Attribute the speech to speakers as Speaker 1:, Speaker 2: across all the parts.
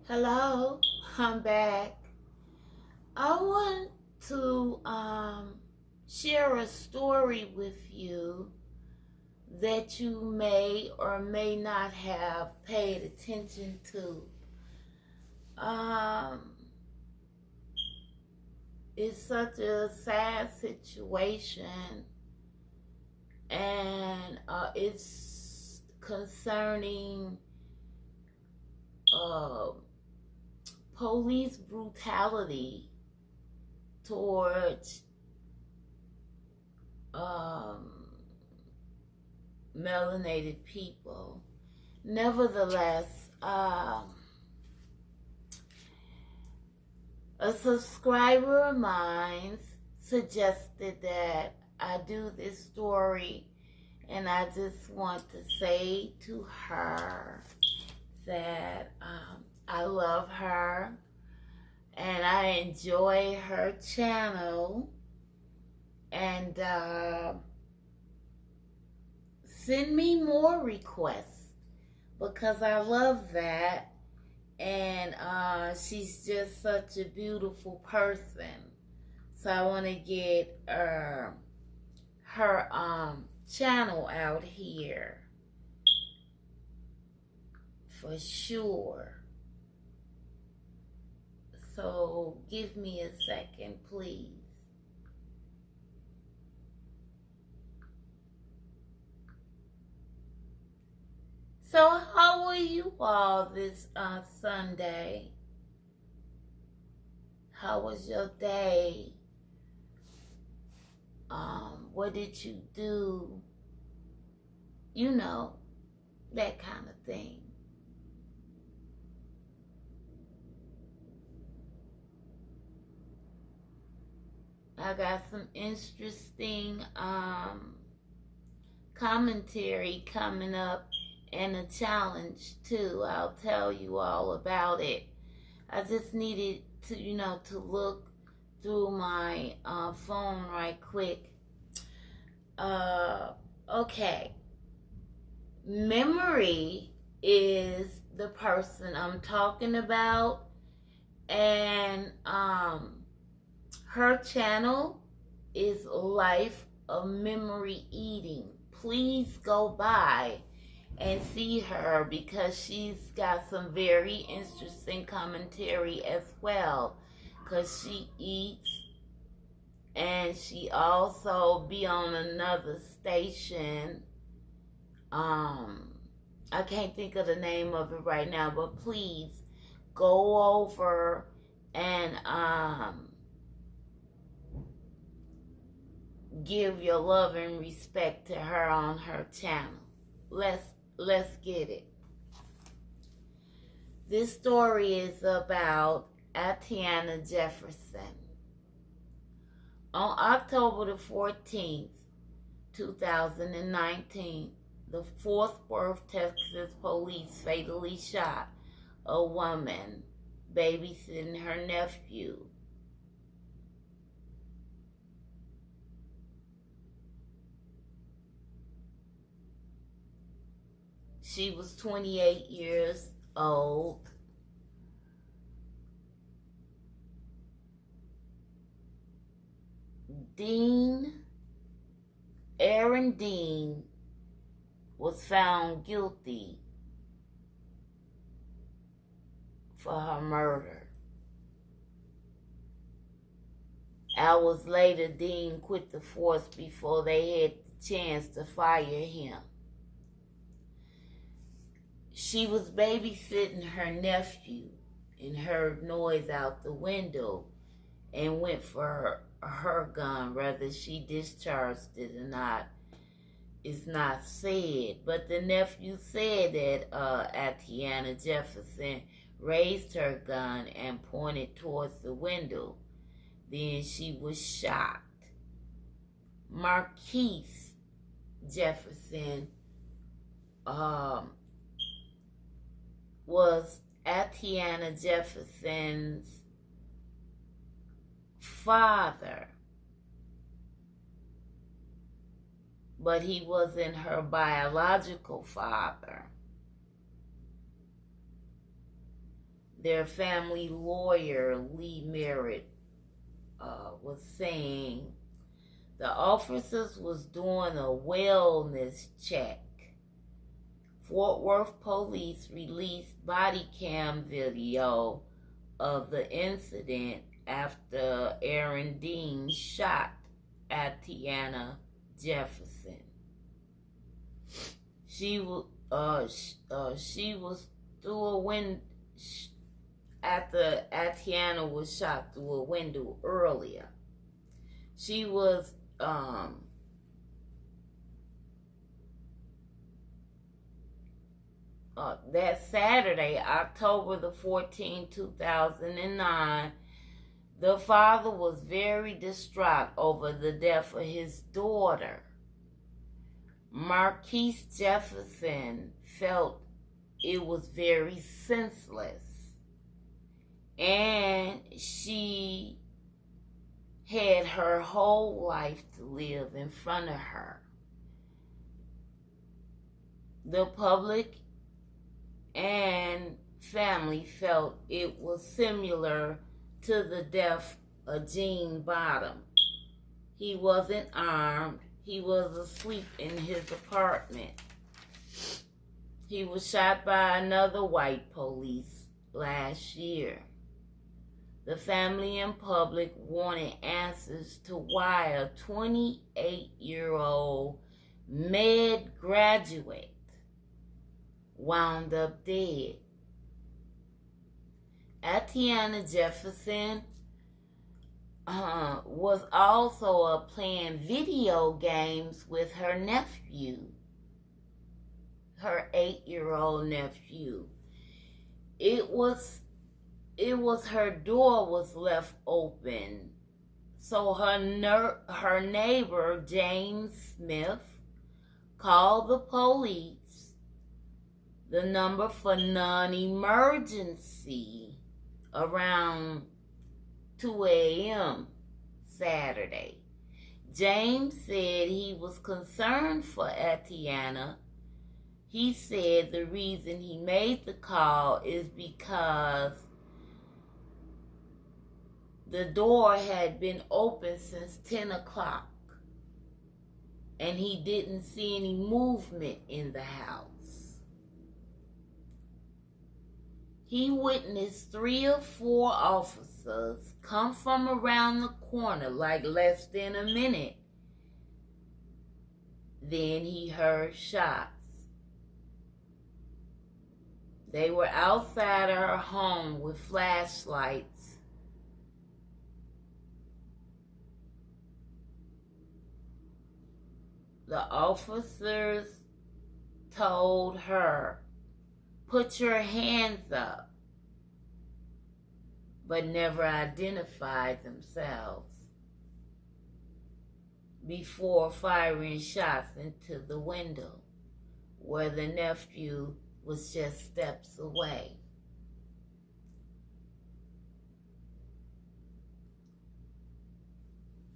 Speaker 1: Hello, I'm back. I want to share a story with you that you may or may not have paid attention to. Um, it's such a sad situation, and it's concerning uh, police brutality towards um, melanated people. Nevertheless, a subscriber of mine suggested that I do this story, and I just want to say to her that I love her and I enjoy her channel, and send me more requests because I love that. And she's just such a beautiful person. So I want to get her channel out here for sure. So give me a second, please. So how were you all this Sunday? How was your day? What did you do? You know, that kind of thing. I got some interesting commentary coming up and a challenge too. I'll tell you all about it. I just needed to look through my phone right quick. Okay. Memory is the person I'm talking about, and her channel is Life of Memory Eating. Please go by and see her because she's got some very interesting commentary as well, because she eats, and she also be on another station. I can't think of the name of it right now, but please go over and give your love and respect to her on her channel. Let's get it. This story is about Atatiana Jefferson. On October the 14th, 2019, the Fort Worth, Texas police fatally shot a woman babysitting her nephew. She was 28 years old. Aaron Dean was found guilty for her murder. Hours later, Dean quit the force before they had the chance to fire him. She was babysitting her nephew and heard noise out the window and went for her gun. Whether she discharged it or not is not said. But the nephew said that Atatiana Jefferson raised her gun and pointed towards the window. Then she was shot. Marquise Jefferson was Atatiana Jefferson's father, but he wasn't her biological father. their family lawyer, Lee Merritt, was saying the officers was doing a wellness check. Fort Worth police released body cam video of the incident after Aaron Dean shot Atatiana Jefferson. She was through a window after Atatiana was shot through a window earlier. She was that Saturday, October the 14th, 2009, the father was very distraught over the death of his daughter. Marquise Jefferson felt it was very senseless, and she had her whole life to live in front of her. The public and family felt it was similar to the death of Gene Bottom. He wasn't armed. He was asleep in his apartment. He was shot by another white police last year. The family and public wanted answers to why a 28-year-old med graduate wound up dead. Atatiana Jefferson was also playing video games with her nephew, her 8-year-old nephew. It was her door was left open, so her neighbor James Smith called the police. The number for non-emergency around 2 a.m. Saturday. James said he was concerned for Atatiana. He said the reason he made the call is because the door had been open since 10 o'clock and he didn't see any movement in the house. He witnessed 3 or 4 officers come from around the corner like less than a minute. Then he heard shots. They were outside her home with flashlights. The officers told her, "Put your hands up," but never identified themselves before firing shots into the window where the nephew was just steps away.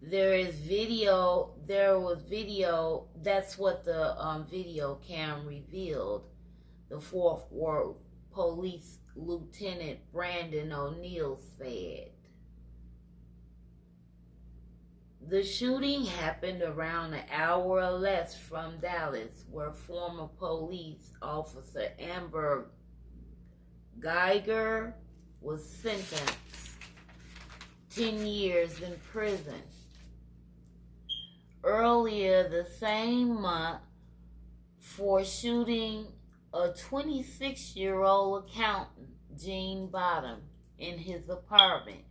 Speaker 1: There was video, that's what the video cam revealed. The Fort Worth Police Lieutenant Brandon O'Neill said. The shooting happened around an hour or less from Dallas, where former police officer Amber Geiger was sentenced 10 years in prison. Earlier the same month, for shooting a 26-year-old accountant, Gene Bottom, in his apartment.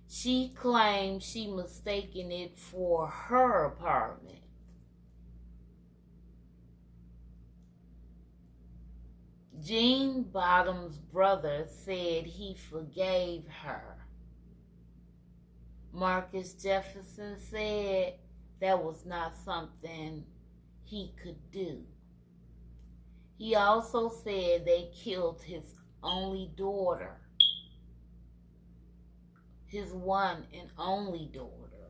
Speaker 1: She claimed she mistaken it for her apartment. Gene Bottom's brother said he forgave her. Marcus Jefferson said that was not something he could do. He also said they killed his only daughter, his one and only daughter.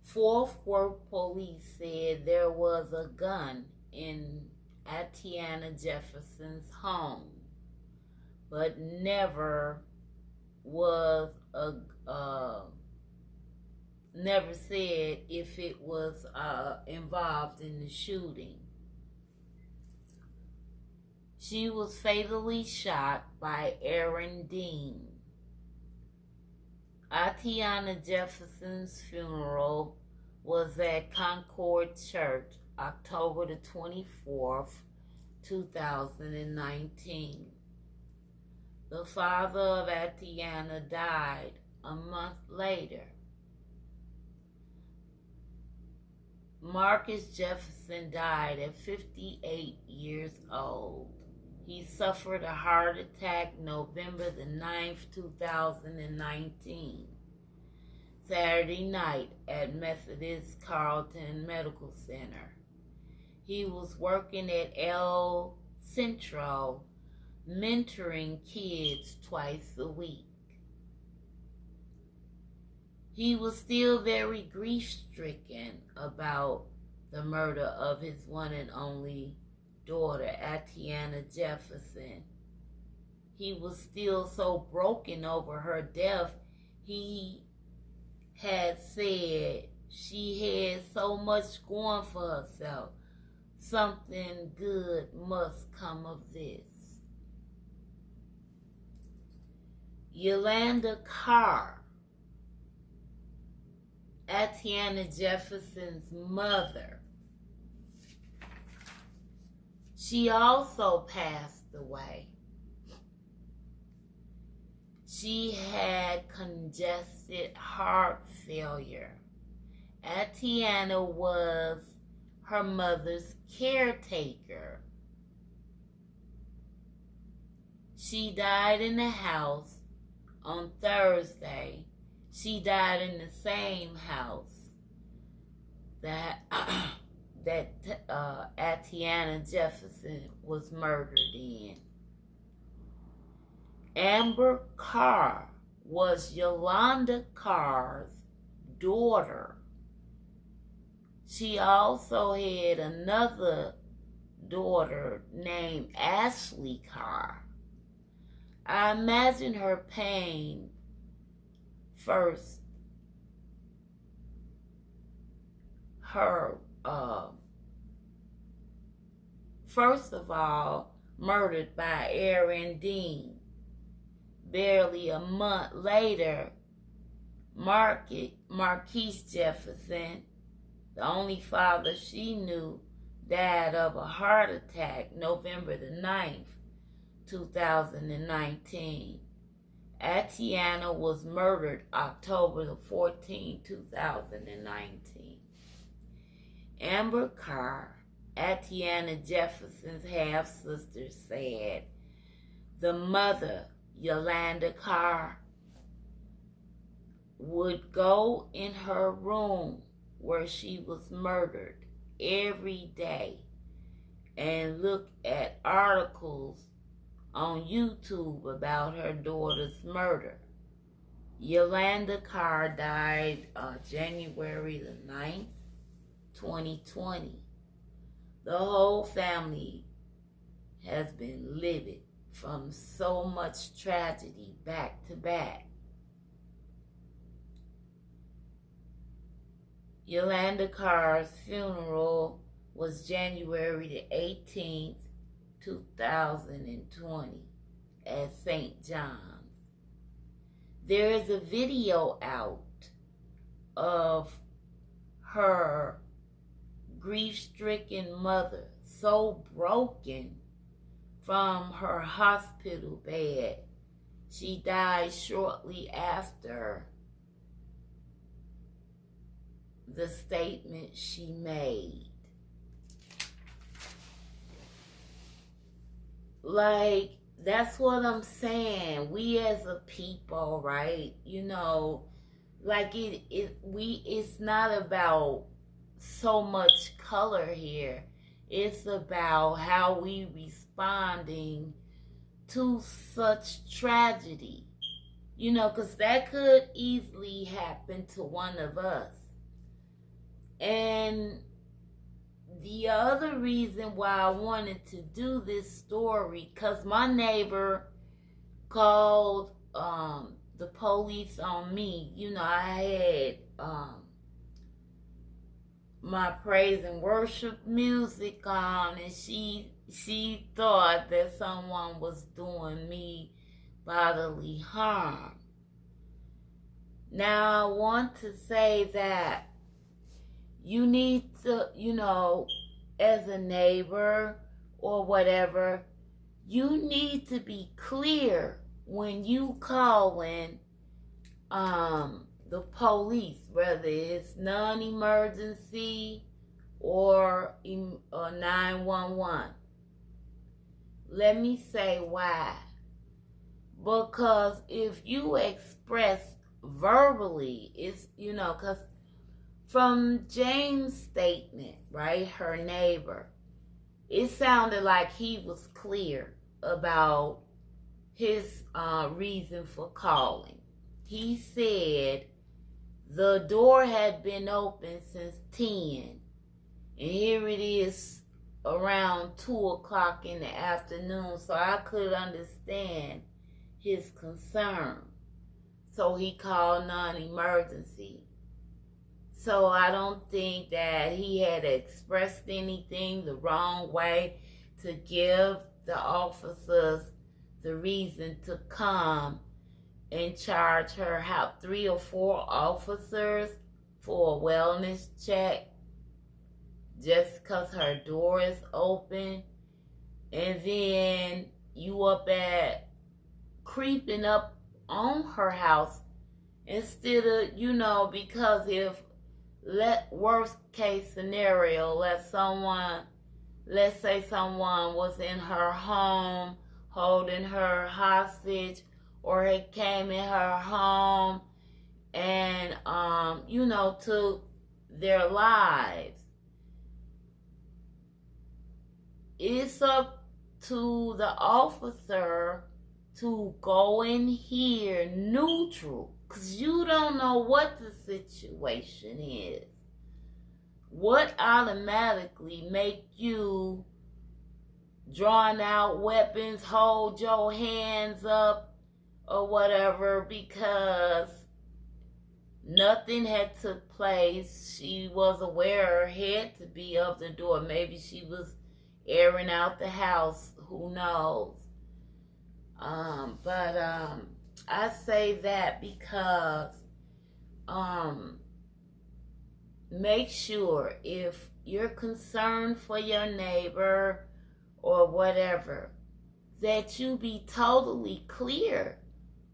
Speaker 1: Fort Worth police said there was a gun in Atatiana Jefferson's home, but never was never said if it was involved in the shooting. She was fatally shot by Aaron Dean. Atatiana Jefferson's funeral was at Concord Church, October the 24th, 2019. The father of Atatiana died a month later. Marcus Jefferson died at 58 years old. He suffered a heart attack November the 9th, 2019, Saturday night at Methodist Carleton Medical Center. He was working at El Centro, mentoring kids twice a week. He was still very grief-stricken about the murder of his one and only daughter, Atatiana Jefferson. He was still so broken over her death. He had said she had so much going for herself. Something good must come of this. Yolanda Carr, Atatiana Jefferson's mother, she also passed away. She had congested heart failure. Atatiana was her mother's caretaker. She died in the house on Thursday. She died in the same house that Atatiana Jefferson was murdered in. Amber Carr was Yolanda Carr's daughter. She also had another daughter named Ashley Carr. I imagine her pain first. First of all, murdered by Aaron Dean. Barely a month later, Marquise Jefferson, the only father she knew, died of a heart attack November the 9th, 2019. Atatiana was murdered October the 14th, 2019. Amber Carr, Atatiana Jefferson's half-sister, said the mother, Yolanda Carr, would go in her room where she was murdered every day and look at articles on YouTube about her daughter's murder. Yolanda Carr died January the 9th, 2020. The whole family has been livid from so much tragedy back to back. Yolanda Carr's funeral was January the 18th, 2020 at St. John's. There is a video out of her grief-stricken mother, so broken from her hospital bed. She died shortly after the statement she made. Like, that's what I'm saying. We as a people, right? You know, like it's not about so much color here. It's about how we responding to such tragedy. You know, because that could easily happen to one of us. And the other reason why I wanted to do this story, because my neighbor called the police on me. I had my praise and worship music on, and she thought that someone was doing me bodily harm. Now I want to say that you need to, as a neighbor or whatever, you need to be clear when you calling the police, whether it's non-emergency or 911. Let me say why. Because if you express verbally, it's, because from Jane's statement, right, her neighbor, it sounded like he was clear about his reason for calling. He said the door had been open since 10, and here it is around 2 o'clock in the afternoon, so I could understand his concern. So he called non-emergency. So I don't think that he had expressed anything the wrong way to give the officers the reason to come and charge her how 3 or 4 officers for a wellness check just because her door is open. And then you up at creeping up on her house instead of, because if worst case scenario, let's say someone was in her home holding her hostage, or it came in her home and took their lives. It's up to the officer to go in here neutral, because you don't know what the situation is. What automatically make you drawing out weapons, hold your hands up or whatever, because nothing had took place. She was aware her head to be of the door. Maybe she was airing out the house, who knows. But I say that because make sure, if you're concerned for your neighbor or whatever, that you be totally clear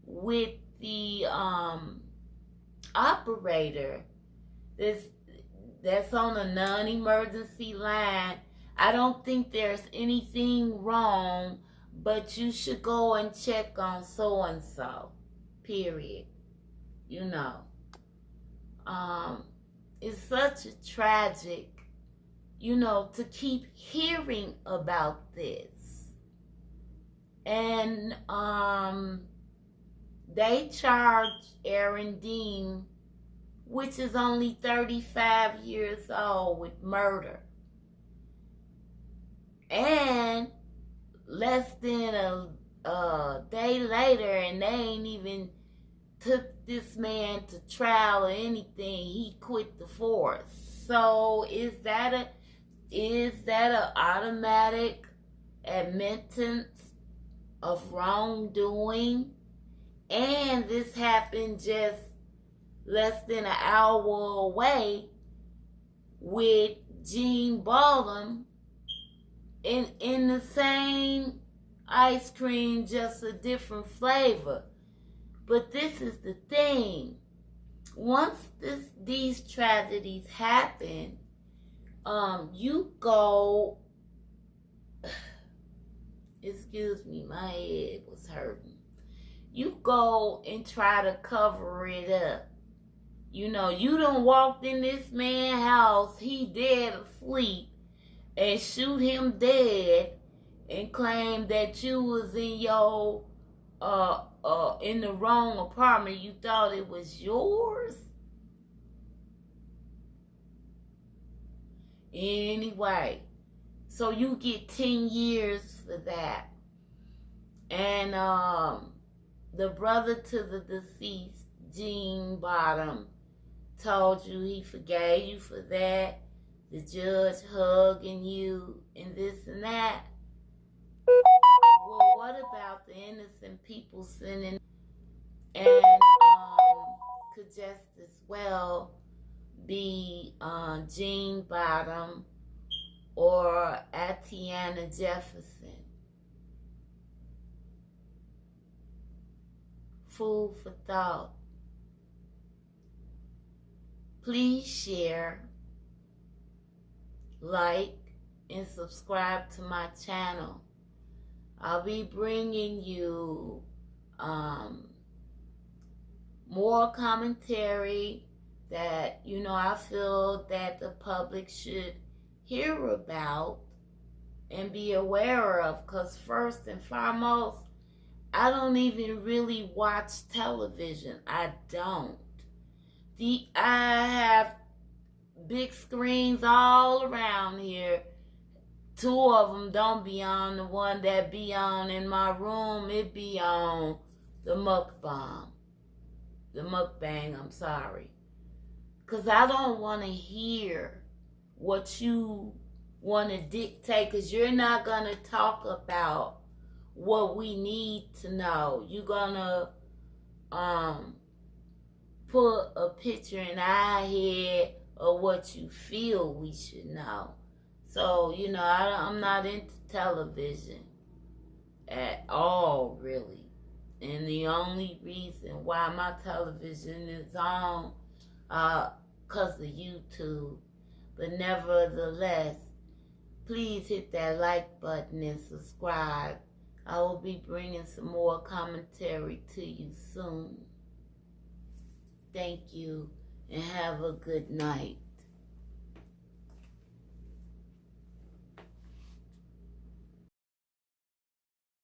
Speaker 1: with the operator that's on a non-emergency line. I don't think there's anything wrong, but you should go and check on so-and-so, period. It's such a tragic, to keep hearing about this. And they charged Aaron Dean, which is only 35 years old, with murder. And less than a day later, and they ain't even took this man to trial or anything, he quit the force. So is that a automatic admittance of wrongdoing? And this happened just less than an hour away with Gene Baldwin in the same ice cream, just a different flavor. But this is the thing. Once these tragedies happen, you go, excuse me, my head was hurting. You go and try to cover it up. You done walked in this man's house, he dead asleep, and shoot him dead and claim that you was in your in the wrong apartment. You thought it was yours. Anyway, so you get 10 years for that. And the brother to the deceased, Gene Bottom, told you he forgave you for that, the judge hugging you and this and that. Well, what about the innocent people sinning and could just as well be Gene Bottom or Atatiana Jefferson? Food for thought. Please share, like, and subscribe to my channel. I'll be bringing you more commentary that, I feel that the public should hear about and be aware of. Because first and foremost, I don't even really watch television. I don't. I have big screens all around here. 2 of them don't be on. The one that be on in my room, it be on the mukbang. I'm sorry. Because I don't want to hear what you want to dictate, because you're not going to talk about what we need to know. You're going to put a picture in our head of what you feel we should know. So, I'm not into television at all, really. And the only reason why my television is on, because of YouTube. But nevertheless, please hit that like button and subscribe. I will be bringing some more commentary to you soon. Thank you, and have a good night.